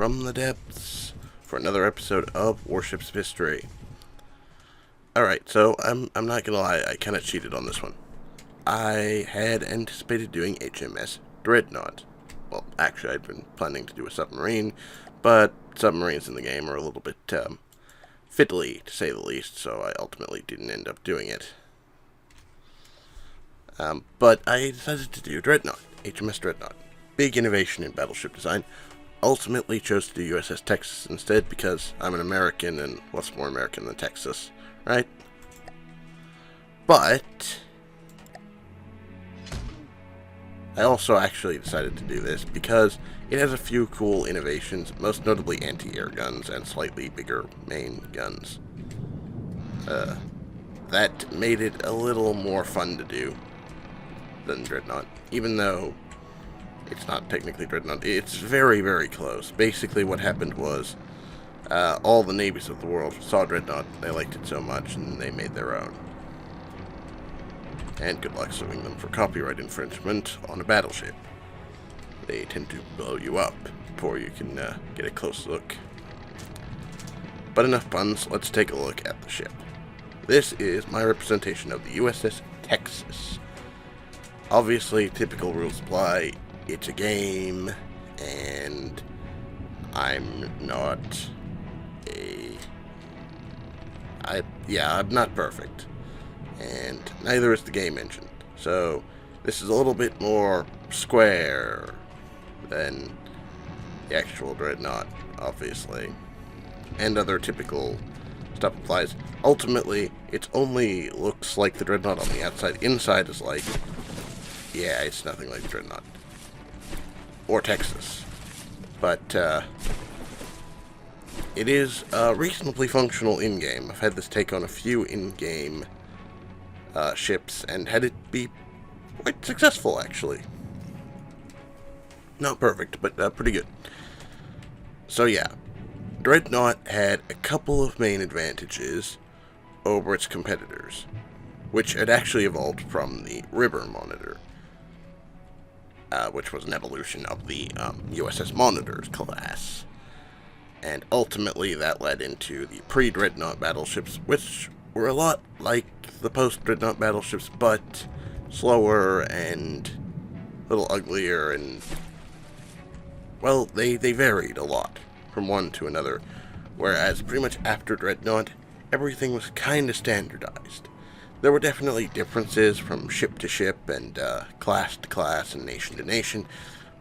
from the depths for another episode of Warships History. Alright, so I'm not gonna lie, I kinda cheated on this one. I had anticipated doing H.M.S. Dreadnought. Well, actually I'd been planning to do a submarine, but submarines in the game are a little bit fiddly, to say the least, so I ultimately didn't end up doing it. But I decided to do Dreadnought, H.M.S. Dreadnought. Big innovation in battleship design. Ultimately chose to do USS Texas instead because I'm an American, and what's more American than Texas, right? But I also actually decided to do this because it has a few cool innovations, most notably anti-air guns and slightly bigger main guns. That made it a little more fun to do than Dreadnought, even though it's not technically Dreadnought. It's very, very close. Basically what happened was all the navies of the world saw Dreadnought, they liked it so much, and they made their own. And good luck suing them for copyright infringement on a battleship. They tend to blow you up before you can get a close look. But enough puns, let's take a look at the ship. This is my representation of the USS Texas. Obviously, typical rules apply. It's a game, and I'm not I'm not perfect. And neither is the game engine. So, this is a little bit more square than the actual Dreadnought, obviously. And other typical stuff applies. Ultimately, it only looks like the Dreadnought on the outside. Inside is like, yeah, it's nothing like the Dreadnought. Or Texas. But, it is reasonably functional in-game. I've had this take on a few in-game ships, and had it be quite successful, actually. Not perfect, but pretty good. So yeah, Dreadnought had a couple of main advantages over its competitors, which had actually evolved from the River Monitor, which was an evolution of the USS Monitor's class. And ultimately that led into the pre-Dreadnought battleships, which were a lot like the post-Dreadnought battleships, but slower and a little uglier, and, well, they varied a lot from one to another, whereas pretty much after Dreadnought, everything was kind of standardized. There were definitely differences from ship to ship and class to class and nation to nation,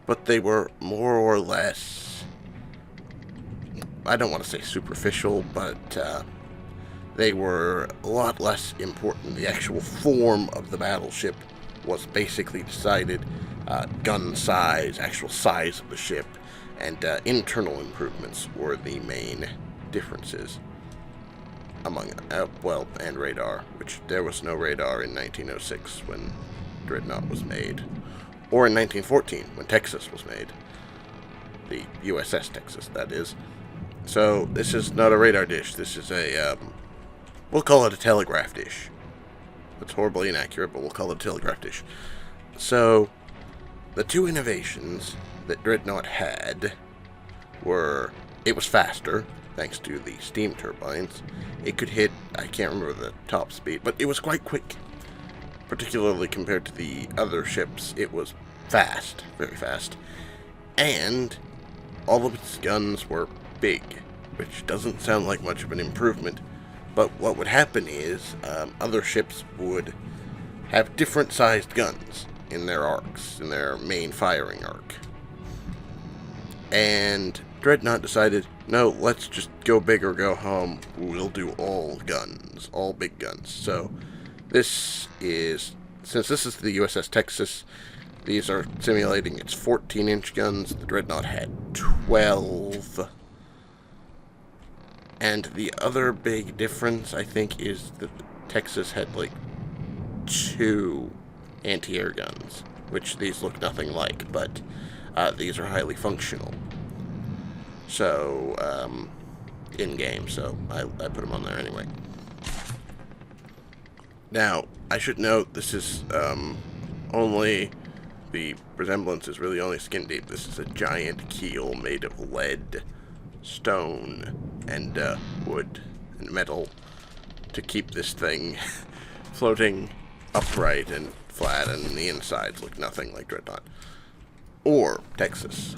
but they were more or less, I don't want to say superficial, but they were a lot less important. The actual form of the battleship was basically decided. Gun size, actual size of the ship, and internal improvements were the main differences among, and radar, which there was no radar in 1906 when Dreadnought was made, or in 1914 when Texas was made. The USS Texas, that is. So, this is not a radar dish, this is a, we'll call it a telegraph dish. That's horribly inaccurate, but we'll call it a telegraph dish. So, the two innovations that Dreadnought had were, it was faster, thanks to the steam turbines. It could hit, I can't remember the top speed, but it was quite quick. Particularly compared to the other ships, it was fast, very fast. And all of its guns were big, which doesn't sound like much of an improvement, but what would happen is other ships would have different sized guns in their arcs, in their main firing arc. And Dreadnought decided, no, let's just go big or go home. We'll do all guns, all big guns. So this is, since this is the USS Texas, these are simulating its 14-inch guns. The Dreadnought had 12. And the other big difference, I think, is that Texas had, like, 2 anti-air guns, which these look nothing like, but these are highly functional. So, in-game, so I put them on there anyway. Now, I should note, this is only the resemblance is really only skin deep. This is a giant keel made of lead, stone, and wood and metal to keep this thing floating upright and flat, and the insides look nothing like Dreadnought or Texas.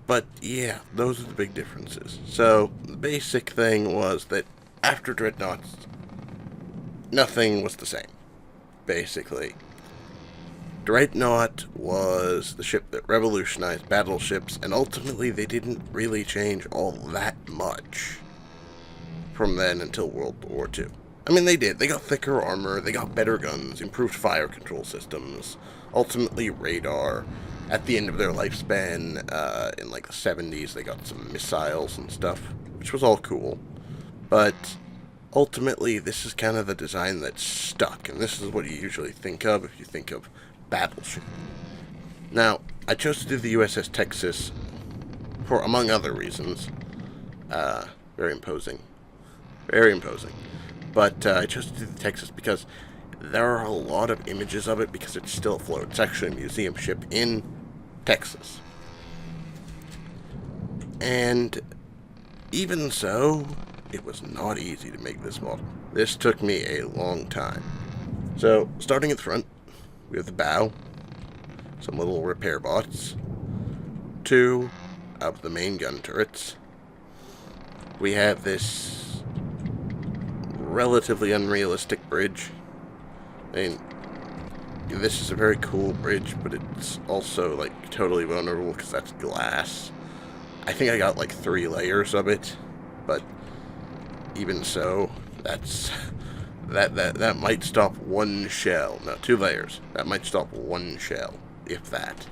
But yeah, those are the big differences. So the basic thing was that after Dreadnought, nothing was the same. Basically, Dreadnought was the ship that revolutionized battleships, and ultimately they didn't really change all that much from then until World War II. I mean, they did. They got thicker armor, they got better guns, improved fire control systems, ultimately radar. At the end of their lifespan, in like the 70s, they got some missiles and stuff, which was all cool. But ultimately, this is kind of the design that's stuck, and this is what you usually think of if you think of battleship. Now, I chose to do the USS Texas for, among other reasons, very imposing. Very imposing. But I chose to do the Texas because there are a lot of images of it because it's still afloat. It's actually a museum ship in Texas. And even so, it was not easy to make this model. This took me a long time. So, starting at the front, we have the bow, some little repair bots, 2 of the main gun turrets. We have this relatively unrealistic bridge. I mean, this is a very cool bridge, but it's also, like, totally vulnerable because that's glass. I think I got, like, 3 layers of it, but even so, that's... That might stop 1 shell. No, 2 layers. That might stop 1 shell, if that.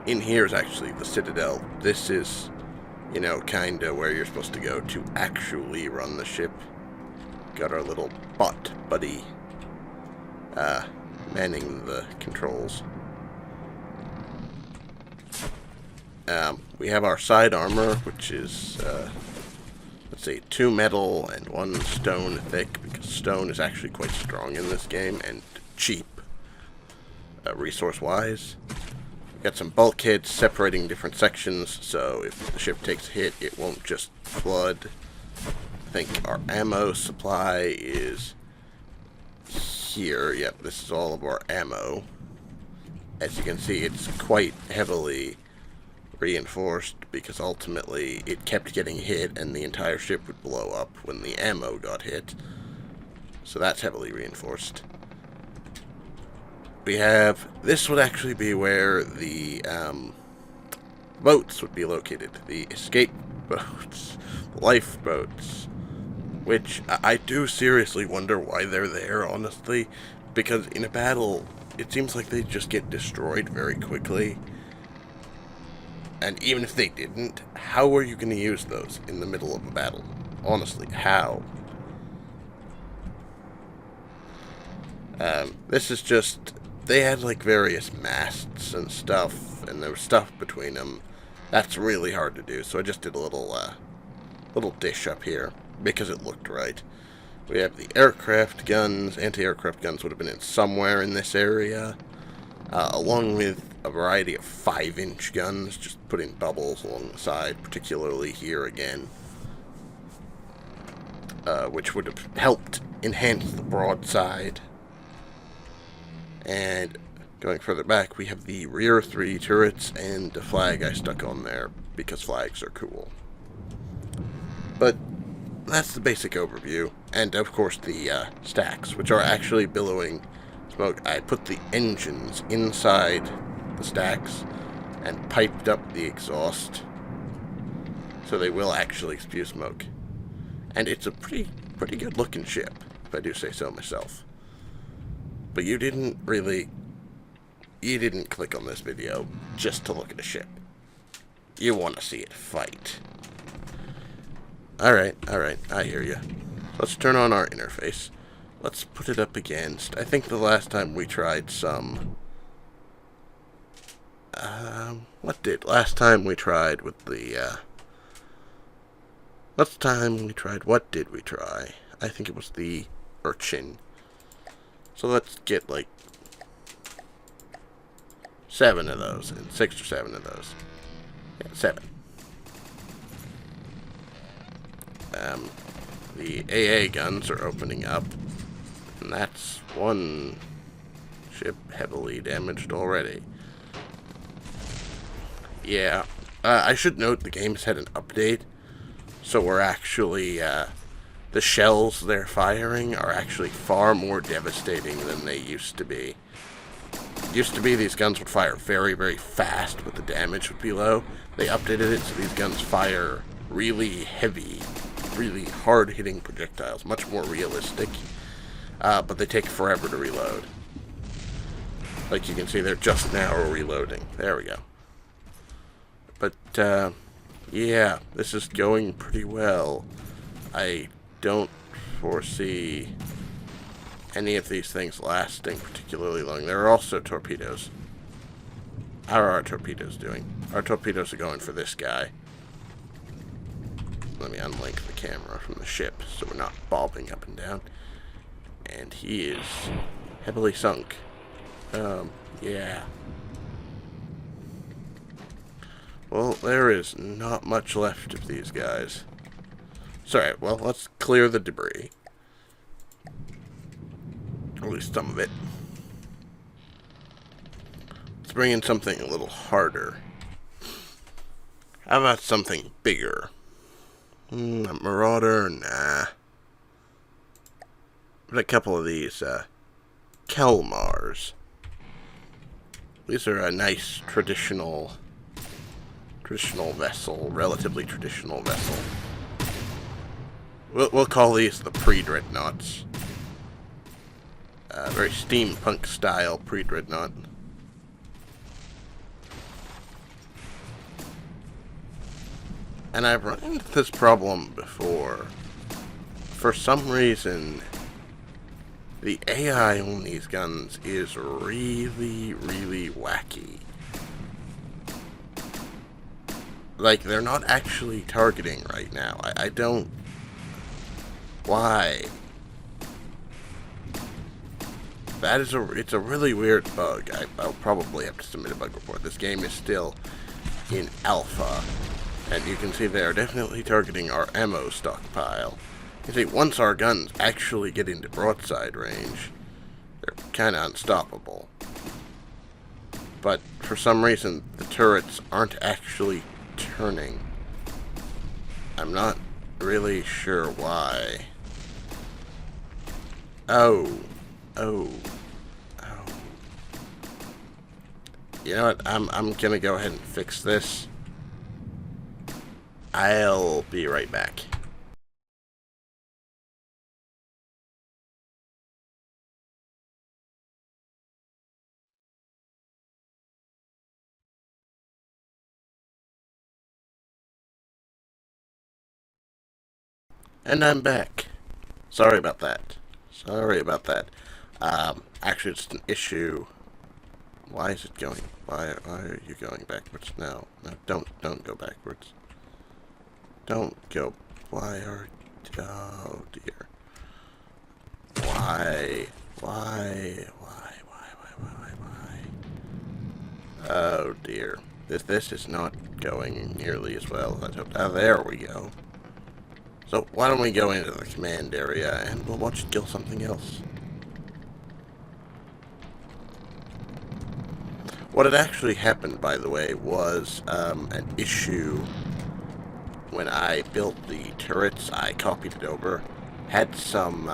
In here is actually the Citadel. This is, you know, kinda where you're supposed to go to actually run the ship. Got our little bot buddy, manning the controls. We have our side armor, which is, let's see, 2 metal and 1 stone thick, because stone is actually quite strong in this game, and cheap, resource-wise. We've got some bulkheads separating different sections, so if the ship takes a hit, it won't just flood. I think our ammo supply is here. Yep, this is all of our ammo. As you can see, it's quite heavily reinforced because ultimately it kept getting hit and the entire ship would blow up when the ammo got hit. So that's heavily reinforced. We have, this would actually be where the boats would be located. The escape boats, lifeboats, which I do seriously wonder why they're there, honestly, because in a battle, it seems like they just get destroyed very quickly. And even if they didn't, how are you going to use those in the middle of a battle? Honestly, how? This is just, they had like various masts and stuff, and there was stuff between them. That's really hard to do, so I just did a little dish up here, because it looked right. We have the aircraft guns. Anti-aircraft guns would have been in somewhere in this area, along with a variety of 5-inch guns, just putting bubbles along the side, particularly here again, which would have helped enhance the broadside. And going further back, we have the rear 3 turrets and the flag I stuck on there, because flags are cool. But that's the basic overview, and of course the stacks, which are actually billowing smoke. I put the engines inside the stacks and piped up the exhaust, so they will actually spew smoke. And it's a pretty good looking ship, if I do say so myself. But you didn't click on this video just to look at a ship. You want to see it fight. Alright, I hear you. Let's turn on our interface. Let's put it up against, I think the last time we tried some, last time we tried with the, what did we try? I think it was the Urchin. So let's get like 7 of those, and 6 or 7 of those. Yeah, 7. The AA guns are opening up, and that's one ship heavily damaged already. Yeah, I should note the game's had an update, so we're actually, the shells they're firing are actually far more devastating than they used to be. Used to be these guns would fire very, very fast, but the damage would be low. They updated it so these guns fire really heavy, really hard-hitting projectiles, much more realistic, but they take forever to reload. Like you can see, they're just now reloading. There we go. But, yeah, this is going pretty well. I don't foresee any of these things lasting particularly long. There are also torpedoes. How are our torpedoes doing? Our torpedoes are going for this guy. Let me unlink the camera from the ship so we're not bobbing up and down. And he is heavily sunk. Yeah. Well, there is not much left of these guys. Sorry, well, let's clear the debris. At least some of it. Let's bring in something a little harder. How about something bigger? A Marauder? Nah. But a couple of these, Kelmars. These are a nice traditional vessel, relatively traditional vessel. We'll call these the pre-Dreadnoughts. Very steampunk style pre-Dreadnought. And I've run into this problem before. For some reason, the AI on these guns is really, really wacky. Like, they're not actually targeting right now. I don't... Why? That is it's a really weird bug. I'll probably have to submit a bug report. This game is still in alpha. And you can see they are definitely targeting our ammo stockpile. You see, once our guns actually get into broadside range, they're kind of unstoppable. But for some reason, the turrets aren't actually turning. I'm not really sure why. Oh. You know what? I'm gonna go ahead and fix this. I'll be right back. And I'm back. Sorry about that. Actually, it's an issue. Why is it going? Why are you going backwards? No, don't go backwards. Don't go. Why are? Oh dear. Why? Oh dear. This is not going nearly as well as I hoped. Oh, there we go. So why don't we go into the command area and we'll watch it kill something else. What had actually happened, by the way, was an issue when I built the turrets. I copied it over. Had some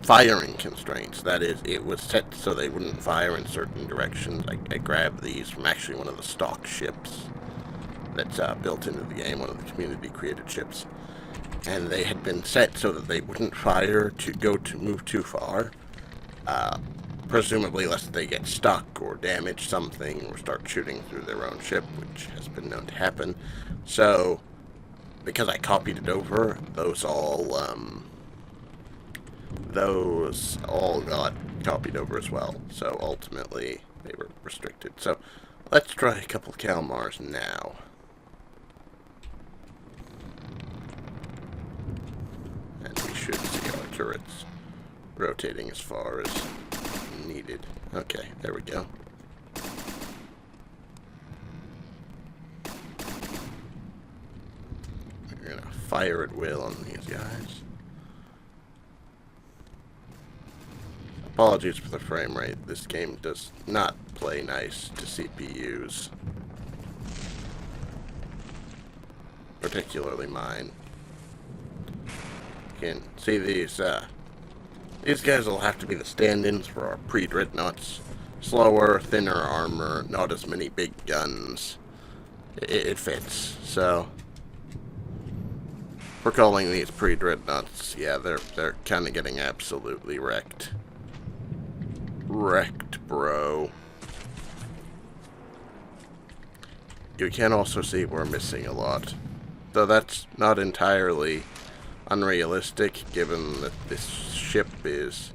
firing constraints. That is, it was set so they wouldn't fire in certain directions. I grabbed these from actually one of the stock ships that's built into the game, one of the community-created ships. And they had been set so that they wouldn't fire to move too far. Presumably lest they get stuck or damage something or start shooting through their own ship, which has been known to happen. So, because I copied it over, those all got copied over as well. So ultimately, they were restricted. So, let's try a couple Kalmars now. turrets rotating as far as needed. Okay, there we go. We're gonna fire at will on these guys. Apologies for the frame rate. This game does not play nice to CPUs. Particularly mine. You can see these guys will have to be the stand-ins for our pre-Dreadnoughts. Slower, thinner armor, not as many big guns. It fits. So we're calling these pre-Dreadnoughts. Yeah, they're kind of getting absolutely wrecked. Wrecked, bro. You can also see we're missing a lot. Though that's not entirely unrealistic, given that this ship is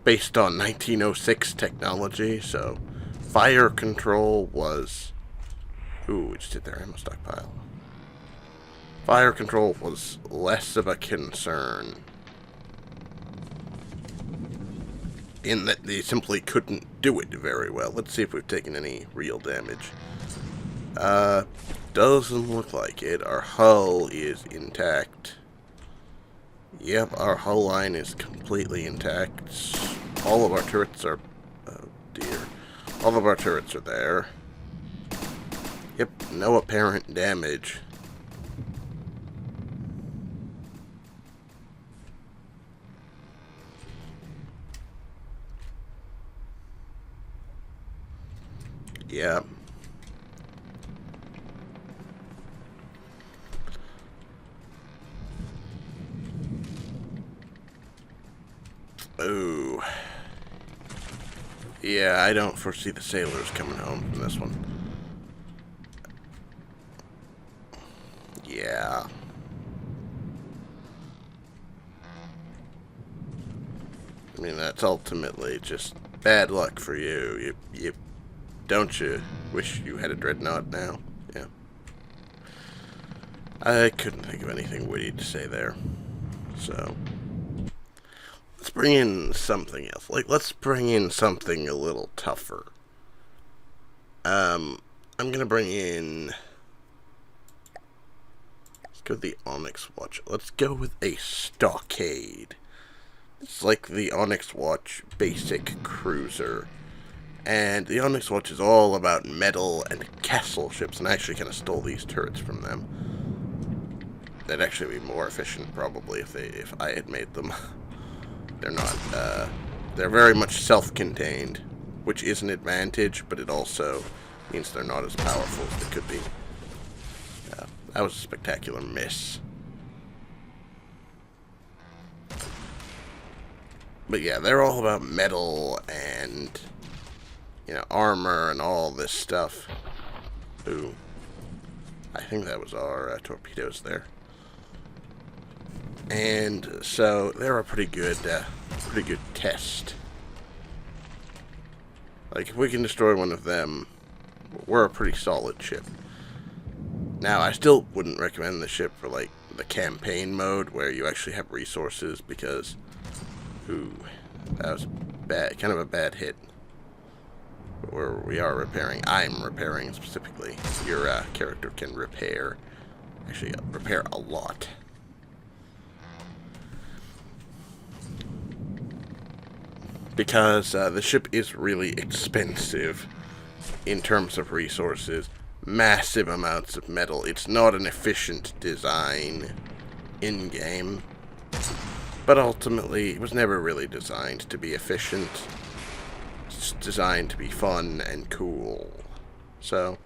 based on 1906 technology, so fire control was... Ooh, we just hit their ammo stockpile. Fire control was less of a concern, in that they simply couldn't do it very well. Let's see if we've taken any real damage. Doesn't look like it. Our hull is intact. Yep, our hull line is completely intact. All of our turrets are... Oh dear. All of our turrets are there. Yep, no apparent damage. Yeah. Ooh. Yeah, I don't foresee the sailors coming home from this one. Yeah. I mean, that's ultimately just bad luck for you. Don't you wish you had a Dreadnought now? Yeah. I couldn't think of anything witty to say there. So... let's bring in something else. Like, let's bring in something a little tougher. I'm gonna bring in... let's go with the Onyx Watch. Let's go with a Stockade. It's like the Onyx Watch basic cruiser. And the Onyx Watch is all about metal and castle ships, and I actually kind of stole these turrets from them. They'd actually be more efficient, probably, if I had made them. They're not, they're very much self-contained, which is an advantage, but it also means they're not as powerful as they could be. That was a spectacular miss. But yeah, they're all about metal and, you know, armor and all this stuff. Ooh. I think that was our torpedoes there. And so they're a pretty good test. Like, if we can destroy one of them, we're a pretty solid ship. Now, I still wouldn't recommend the ship for, like, the campaign mode, where you actually have resources, because, ooh, that was bad, kind of a bad hit. But we are repairing. I'm repairing, specifically. Your character can repair, actually, repair a lot. Because the ship is really expensive in terms of resources. Massive amounts of metal. It's not an efficient design in-game. But ultimately, it was never really designed to be efficient. It's designed to be fun and cool. So,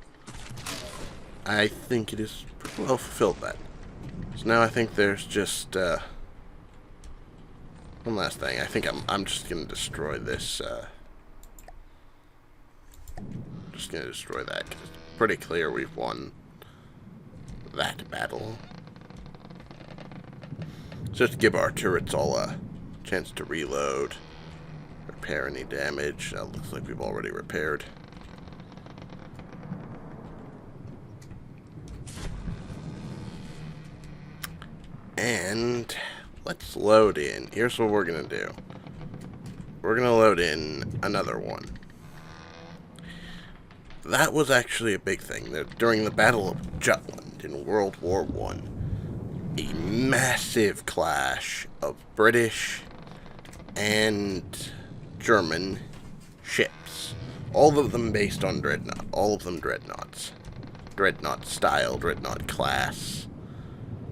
I think it is pretty well fulfilled that. So now I think there's just... one last thing. I think I'm just gonna destroy this. Just gonna destroy that, 'cause it's pretty clear we've won that battle. Just to give our turrets all a chance to reload, repair any damage. Looks like we've already repaired. And let's load in. Here's what we're gonna do. We're gonna load in another one. That was actually a big thing. During the Battle of Jutland in World War I, a massive clash of British and German ships. All of them based on Dreadnought. All of them Dreadnoughts. Dreadnought style, Dreadnought class,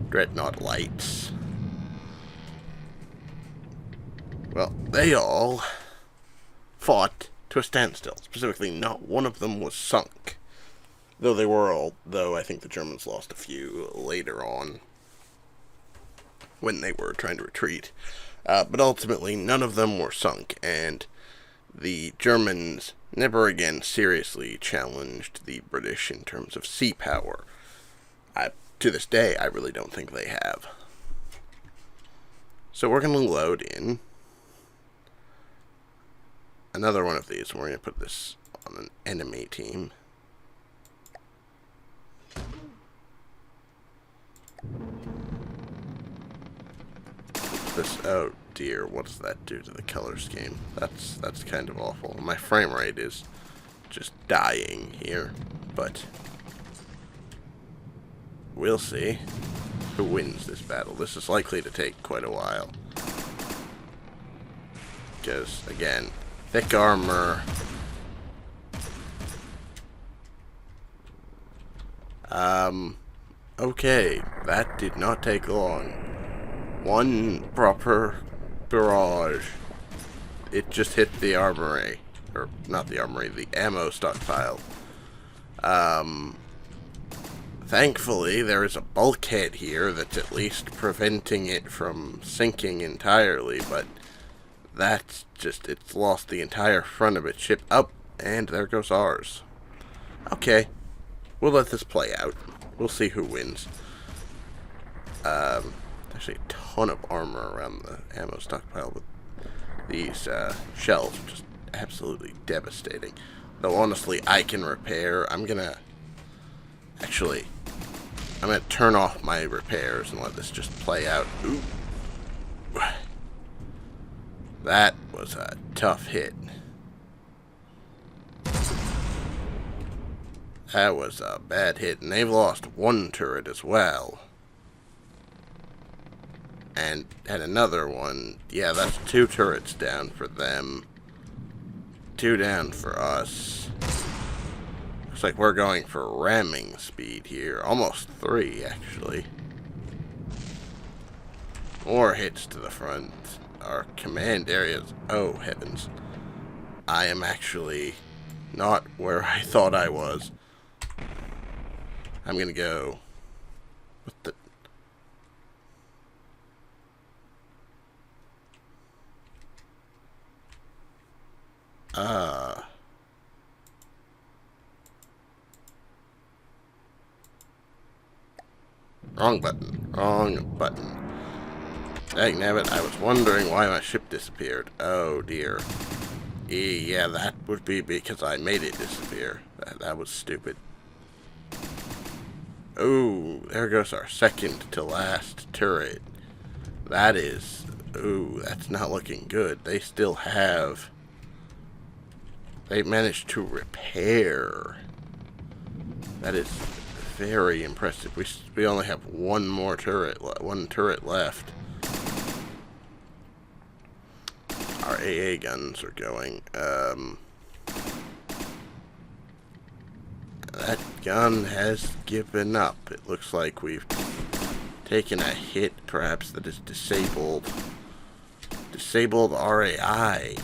Dreadnought lights. Well, they all fought to a standstill. Specifically, not one of them was sunk. Though I think the Germans lost a few later on when they were trying to retreat. But ultimately, none of them were sunk, and the Germans never again seriously challenged the British in terms of sea power. To this day, I really don't think they have. So we're going to load in another one of these, and we're going to put this on an enemy team. Oh dear, what does that do to the color scheme? That's kind of awful. My frame rate is just dying here, but we'll see who wins this battle. This is likely to take quite a while, because again, thick armor. Okay, that did not take long. One proper barrage. It just hit the armory. Or, not the armory, the ammo stockpile. Thankfully, there is a bulkhead here that's at least preventing it from sinking entirely, but that's just, it's lost the entire front of its ship. Up, and there goes ours. Okay, we'll let this play out. We'll see who wins. Actually a ton of armor around the ammo stockpile with these shells, which is absolutely devastating. Though honestly, I can repair. I'm gonna turn off my repairs and let this just play out. Ooh. That was a tough hit. That was a bad hit, and they've lost one turret as well. And had another one. Yeah, that's 2 turrets down for them. 2 down for us. Looks like we're going for ramming speed here. Almost 3, actually. More hits to the front. Our command areas. Oh, heavens. I am actually not where I thought I was. I'm gonna go with the... Wrong button. Wrong button. Dagnabbit, I was wondering why my ship disappeared. Oh dear. Yeah, that would be because I made it disappear. That was stupid. Oh, there goes our second to last turret. That is... Ooh, that's not looking good. They still have... They managed to repair. That is very impressive. We only have one more turret, one turret left. Our AA guns are going. That gun has given up. It looks like we've taken a hit, perhaps, that is disabled. Disabled our AI.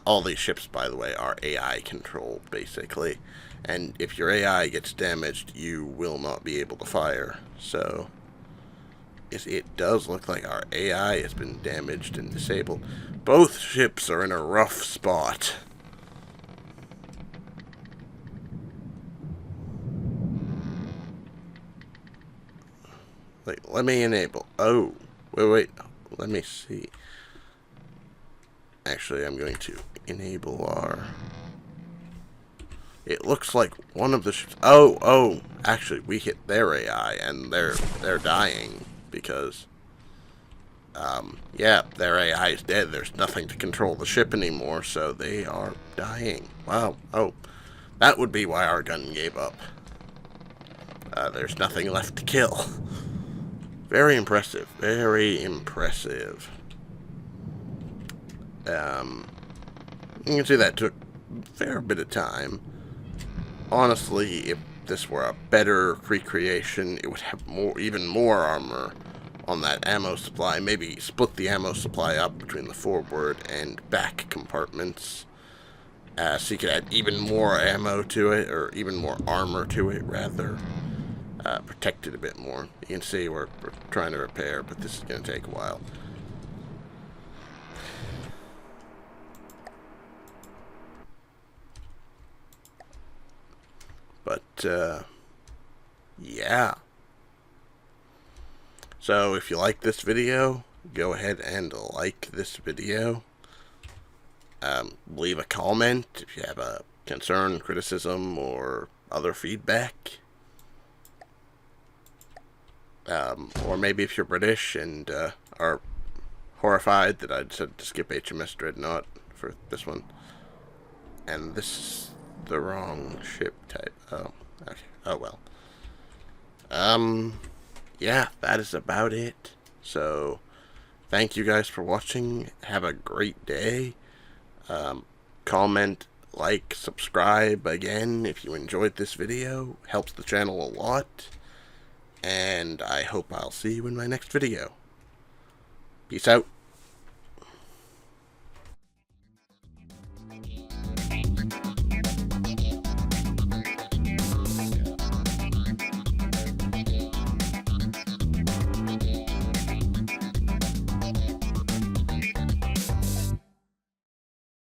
All these ships, by the way, are AI controlled, basically. And if your AI gets damaged, you will not be able to fire. So, it does look like our AI has been damaged and disabled. Both ships are in a rough spot. Wait, let me enable. Oh, wait. Let me see. Actually, I'm going to enable our... It looks like one of the ships... Oh, actually, we hit their AI, and they're dying. because, yeah, their AI is dead. There's nothing to control the ship anymore, so they are dying. Wow. Oh, that would be why our gun gave up. There's nothing left to kill. Very impressive. Very impressive. You can see that took a fair bit of time. Honestly, if this were a better recreation, it would have even more armor on that ammo supply. Maybe split the ammo supply up between the forward and back compartments. So you could add even more ammo to it, or even more armor to it, rather. Protect it a bit more. You can see we're trying to repair, but this is going to take a while. But, yeah. So, if you like this video, go ahead and like this video. Leave a comment if you have a concern, criticism, or other feedback. Or maybe if you're British and are horrified that I decided to skip H.M.S. Dreadnought for this one. And this is the wrong ship type. Oh, okay. Oh well. Yeah, that is about it. So, thank you guys for watching. Have a great day. Comment, like, subscribe again if you enjoyed this video. Helps the channel a lot. And I hope I'll see you in my next video. Peace out.